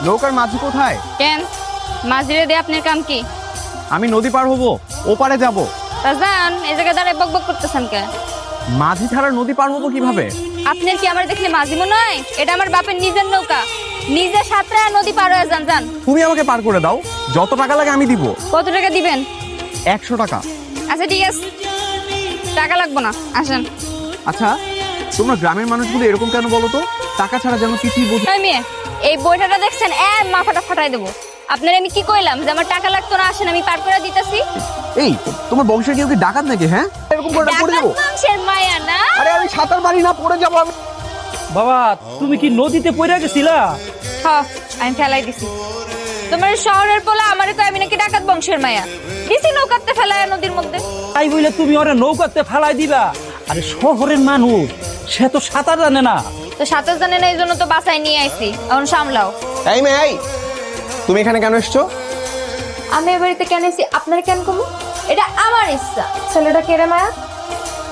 নৌকার মাঝি কোথায়? কেন মাঝিরে দিয়ে আপনার কাম কি? আমি নদী পার হব, ওপারে যাব। তা যান, এই জায়গায় দাঁড়ায় বক বক করতেছেন কে? মাঝি ছাড়া নদী পার হবো কিভাবে? আপনার কি আমার দেখলে মাঝি মনে হয়? এটা আমার বাপের নিজের নৌকা, নিজে সাঁতরা নদী পার হয়ে যান। যান, তুমি আমাকে পার করে দাও, যত টাকা লাগে আমি দিব। কত টাকা দিবেন? 100 টাকা। আচ্ছা ঠিক আছে, টাকা লাগবো না, আসেন। আচ্ছা, তোমরা গ্রামের মানুষগুলো এরকম কেন বলো তো? টাকা ছাড়া যেন কিছুই বোঝে। এই মেয়ে, এই বইটাটা দেখছেন, মাথাটা ফাটাই দেবো। আপনার আমি কি কইলাম যে আমার টাকা লাগতো না? আসেন, আমি পার করে দিতেছি। এই তোমার বংশের কেউ কি ডাকাত নাকি? হ্যাঁ, এরকম করে পড়ে যাবো। বংশের মায়া না? আরে আমি সাঁতার পারি না, পড়ে যাবো আমি। বাবা, তুমি কি নদীতে পড়ে গেছিলা? হ্যাঁ, আমি ফেলাই দিছি। তোমার শহরের পোলা আমারে কয় আমি নাকি ডাকাত বংশের মায়া। দিছি নৌকাতে ফেলায় নদীর মধ্যে। তাই বলে তুমি ওরা নৌকাতে ফালাই দিবা? আরে শহরের মানুষ, সে তো সাঁতার জানে না। তো সাঁতার জানে না, এই জন্য তো বাসায় নিয়ে আইছি। এখন সামলাও। এই মেয়ে, এই তুমি এখানে কেন এসছো? আমি এ বাড়িতে কেন এসেছি আপনার কেন কমু? এটা আমার ইচ্ছা। ছেলেটা কেড়ে মায়া?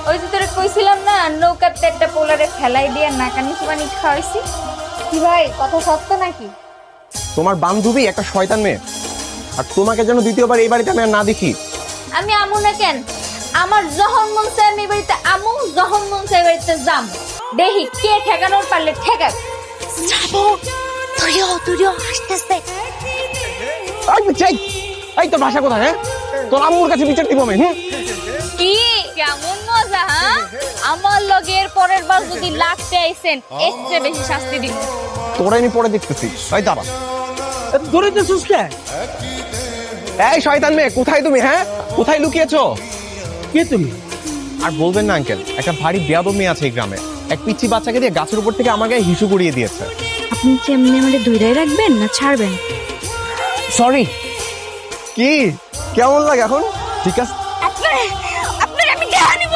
ওই যে তোরে কইছিলাম না, নৌকাতে একটা পোলারে ফেলাই দিয়ে নাকানি চুবানি খাওয়াইছি। কি ভাই, কথা সত্য নাকি? তোমার বান্ধবী একটা শয়তান মেয়ে, আর তোমাকে যেন দ্বিতীয়বার এই বাড়িতে আমি আর না দেখি। আমি আমু না কেন? আমার যখন মন চায় আমি এই বাড়িতে আমু, যখন মন চায় এই বাড়িতে যাম। দেখি কে ঠেকানোর পারলে ঠেকাক। তুইও হাসতেছে। এই তোর ভাষা কোথায়? হ্যাঁ, তোর আম্মুর কাছে বিচার দিব আমি। কি কেমন মজা? হ্যাঁ, আমার লগের পরের বার যদি লাগতে আইছেন, এর চেয়ে বেশি শাস্তি দিব। তোরা আমি পরে দেখতেছি। এই দাঁড়া। ধরেতেছিস কে? এই শয়তান মেয়ে, কোথায় তুমি? হ্যাঁ, কোথায় লুকিয়েছো? কে তুমি? আর বলবেন না আঙ্কেল, একটা ভারী বেয়াদব মেয়ে আছে এই গ্রামে। এক পিচ্ছি বাচ্চাকে দিয়ে গাছের উপর থেকে আমার গায়ে হিসু করিয়ে দিয়েছে। আপনি কি এমনি আমাদের ধৈর্য রাখবেন না ছাড়বেন? সরি। কি কেমন লাগে এখন? ঠিক আছে, আপনার আমি দেখা নিব।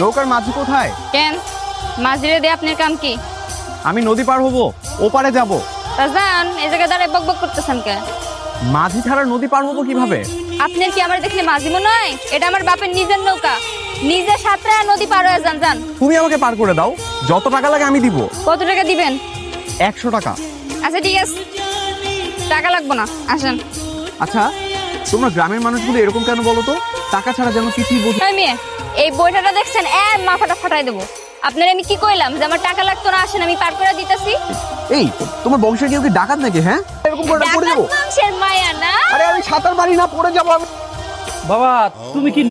নৌকার মাঝি কোথায়? কেন মাঝিরে দিয়ে আপনার কাম কি? আমি নদী পার হব, ওপারে যাব। তা যান, এই জায়গায় দাঁড়ায় বক বক করতেছেন কে? মাঝি ছাড়া নদী পার হবো কিভাবে? আপনার কি আমার দেখলে মাঝি মনে হয়? এটা আমার বাপের নিজের নৌকা, নিজে সাঁতরা নদী পার হয়ে যান। যান, তুমি আমাকে পার করে দাও, যত টাকা লাগে আমি দিব। কত টাকা দিবেন? 100 টাকা। আচ্ছা ঠিক আছে, টাকা লাগবো না, আসেন। আচ্ছা, তোমরা গ্রামের মানুষগুলো এরকম কেন বলো তো? টাকা ছাড়া যেন কিছুই বোঝে। এই মেয়ে, এই বইটাটা দেখছেন, মাথাটা ফাটাই দেবো। আপনার আমি কি কইলাম যে আমার টাকা লাগতো না? আসেন, আমি পার করে দিতেছি। এই তোমার বংশের কেউ কি ডাকাত নাকি? হ্যাঁ, এরকম করে পড়ে ডাকাত যাবো। বংশের মায়া না? আরে আমি সাঁতার পারি না, পড়ে যাবো আমি। বাবা, তুমি কি